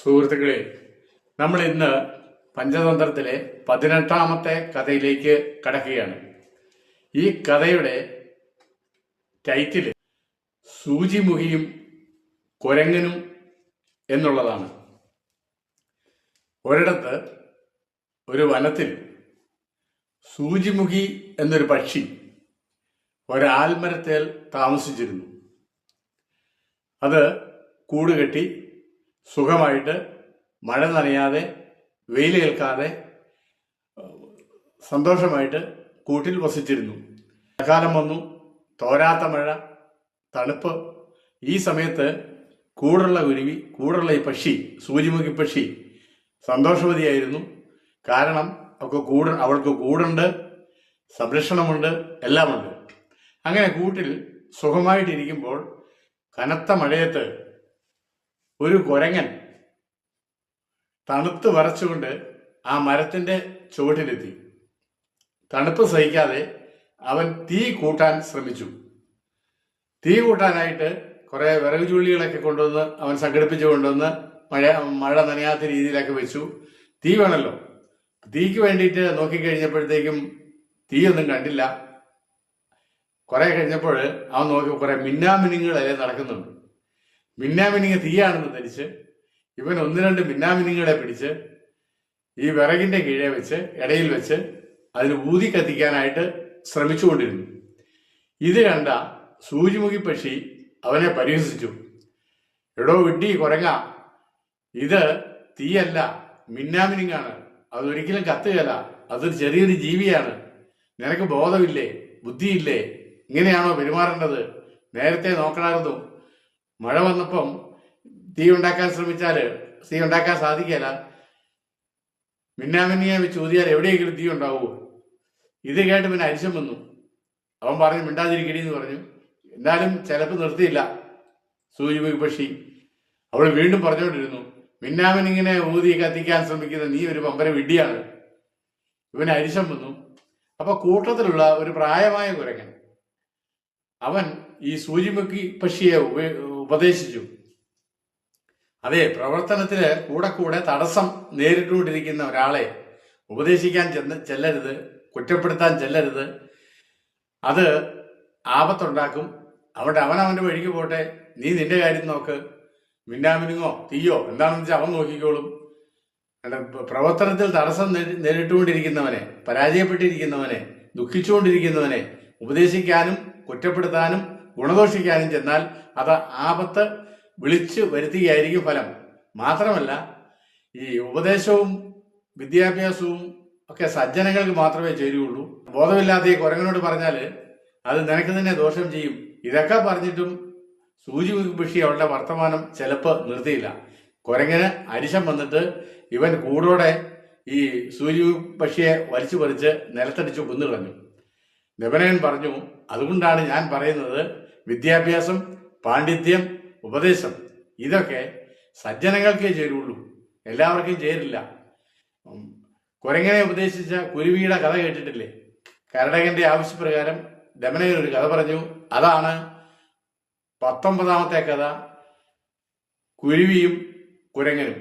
സുഹൃത്തുക്കളെ, നമ്മൾ ഇന്ന് പഞ്ചതന്ത്രത്തിലെ 18ാമത്തെ കഥയിലേക്ക് കടക്കുകയാണ്. ഈ കഥയുടെ ടൈറ്റിൽ സൂചിമുഖിയും കുരങ്ങനും എന്നുള്ളതാണ്. ഒരിടത്ത് ഒരു വനത്തിൽ സൂചിമുഖി എന്നൊരു പക്ഷി ഒരാൽമരത്തേൽ താമസിച്ചിരുന്നു. അത് കൂടുകെട്ടി സുഖമായിട്ട് മഴ നനയാതെ വെയിലേൽക്കാതെ സന്തോഷമായിട്ട് കൂട്ടിൽ വസിച്ചിരുന്നു. മഴക്കാലം വന്നു, തോരാത്ത മഴ, തണുപ്പ്. ഈ സമയത്ത് കൂടുള്ള കുരുവി, കൂടുള്ള ഈ പക്ഷി, സൂചിമുഖി പക്ഷി സന്തോഷവതിയായിരുന്നു. കാരണം അവൾക്ക് കൂടുണ്ട്, സംരക്ഷണമുണ്ട്, എല്ലാമുണ്ട്. അങ്ങനെ കൂട്ടിൽ സുഖമായിട്ടിരിക്കുമ്പോൾ കനത്ത മഴയത്ത് ഒരു കുരങ്ങൻ തണുത്ത് വരച്ചുകൊണ്ട് ആ മരത്തിന്റെ ചുവട്ടിലെത്തി. തണുപ്പ് സഹിക്കാതെ അവൻ തീ കൂട്ടാൻ ശ്രമിച്ചു. തീ കൂട്ടാനായിട്ട് കുറെ വിറക് ചുള്ളികളൊക്കെ കൊണ്ടുവന്ന് അവൻ സംഘടിപ്പിച്ചു കൊണ്ടുവന്ന് മഴ നനയാത്ത രീതിയിലൊക്കെ വെച്ചു. തീ വേണമല്ലോ. തീക്ക് വേണ്ടിയിട്ട് നോക്കിക്കഴിഞ്ഞപ്പോഴത്തേക്കും തീയൊന്നും കണ്ടില്ല. കുറെ കഴിഞ്ഞപ്പോൾ അവൻ നോക്കി കുറെ മിന്നാമിനുങ്ങൾ അതിൽ നടക്കുന്നുണ്ട്. മിന്നാമിനുങ്ങ് തീയാണെന്ന് ധരിച്ച് ഇവൻ 1-2 മിന്നാമിനുങ്ങളെ പിടിച്ച് ഈ വിറകിന്റെ കീഴെ വെച്ച് ഇടയിൽ വെച്ച് അതിന് ഊതി കത്തിക്കാനായിട്ട് ശ്രമിച്ചുകൊണ്ടിരുന്നു. ഇത് കണ്ട സൂചിമുഖി പക്ഷി അവനെ പരിഹസിച്ചു. എടോ വിഡ്ഢി കുരങ്ങ, ഇത് തീയല്ല, മിന്നാമിനുങ്ങാണ്. അതൊരിക്കലും കത്തുകയല്ല. അതൊരു ചെറിയൊരു ജീവിയാണ്. നിനക്ക് ബോധമില്ലേ? ബുദ്ധിയില്ലേ? ഇങ്ങനെയാണോ പെരുമാറേണ്ടത്? നേരത്തെ നോക്കണമായിരുന്നു. മഴ വന്നപ്പം തീ ഉണ്ടാക്കാൻ ശ്രമിച്ചാൽ തീ ഉണ്ടാക്കാൻ സാധിക്കല. മിന്നാമിന്നിയെ വെച്ച് ഊതിയാൽ എവിടെയെങ്കിലും തീ ഉണ്ടാവുമോ? ഇത് കേട്ട് പിന്നെ അരിശം വന്നു. അവൻ പറഞ്ഞു, മിണ്ടാതിരിക്കടി എന്ന് പറഞ്ഞു. എന്നാലും ചിലപ്പോൾ നിർത്തിയില്ല സൂചിമുഖി പക്ഷി. അവൾ വീണ്ടും പറഞ്ഞുകൊണ്ടിരുന്നു, മിന്നാമിനിങ്ങനെ ഊതി കത്തിക്കാൻ ശ്രമിക്കുന്ന നീ ഒരു പമ്പര വിഡ്ഢിയാണ്. ഇവന് അരിശം വന്നു. അപ്പൊ കൂട്ടത്തിലുള്ള ഒരു പ്രായമായ കുരങ്ങൻ അവൻ ഈ സൂചിമുഖി പക്ഷിയെ ഉപദേശിച്ചു. അതെ, പ്രവർത്തനത്തില് കൂടെ തടസ്സം നേരിട്ടുകൊണ്ടിരിക്കുന്ന ഒരാളെ ഉപദേശിക്കാൻ ചെല്ലരുത്, കുറ്റപ്പെടുത്താൻ ചെല്ലരുത്. അത് ആപത്തുണ്ടാക്കും. അവിടെ അവന്റെ വഴിക്ക് പോട്ടെ, നീ നിന്റെ കാര്യം നോക്ക്. മിന്നാമിനുങ്ങോ തീയോ എന്താണെന്ന് വെച്ചാൽ അവൻ നോക്കിക്കോളും. പ്രവർത്തനത്തിൽ തടസ്സം നേരിട്ടുകൊണ്ടിരിക്കുന്നവനെ, പരാജയപ്പെട്ടിരിക്കുന്നവനെ, ദുഃഖിച്ചുകൊണ്ടിരിക്കുന്നവനെ ഉപദേശിക്കാനും കുറ്റപ്പെടുത്താനും ഗുണദോഷിക്കാനും ചെന്നാൽ അത് ആപത്ത് വിളിച്ചു വരുത്തുകയായിരിക്കും ഫലം. മാത്രമല്ല, ഈ ഉപദേശവും വിദ്യാഭ്യാസവും ഒക്കെ സജ്ജനങ്ങൾക്ക് മാത്രമേ ചേരുകയുള്ളൂ. ബോധമില്ലാത്ത ഈ കുരങ്ങനോട് പറഞ്ഞാൽ അത് നിനക്ക് തന്നെ ദോഷം ചെയ്യും. ഇതൊക്കെ പറഞ്ഞിട്ടും സൂചിമുഖി പക്ഷി അവളുടെ വർത്തമാനം ചിലപ്പോൾ നിർത്തിയില്ല. കുരങ്ങന് അരിശം വന്നിട്ട് ഇവൻ കൂടോടെ ഈ സൂചിമുഖി പക്ഷിയെ വലിച്ചു പറിച്ച് നിലത്തടിച്ചു കൊന്നുകളഞ്ഞു. നിബനകൻ പറഞ്ഞു, അതുകൊണ്ടാണ് ഞാൻ പറയുന്നത്, വിദ്യാഭ്യാസം, പാണ്ഡിത്യം, ഉപദേശം ഇതൊക്കെ സജ്ജനങ്ങൾക്കേ ചേരുള്ളൂ, എല്ലാവർക്കും ചേരില്ല. കുരങ്ങനെ ഉപദേശിച്ച കുരുവിയുടെ കഥ കേട്ടിട്ടില്ലേ? കരടകന്റെ ആവശ്യപ്രകാരം ദമനകൻ ഒരു കഥ പറഞ്ഞു. അതാണ് 19ാമത്തെ കഥ, കുരുവിയും കുരങ്ങനും.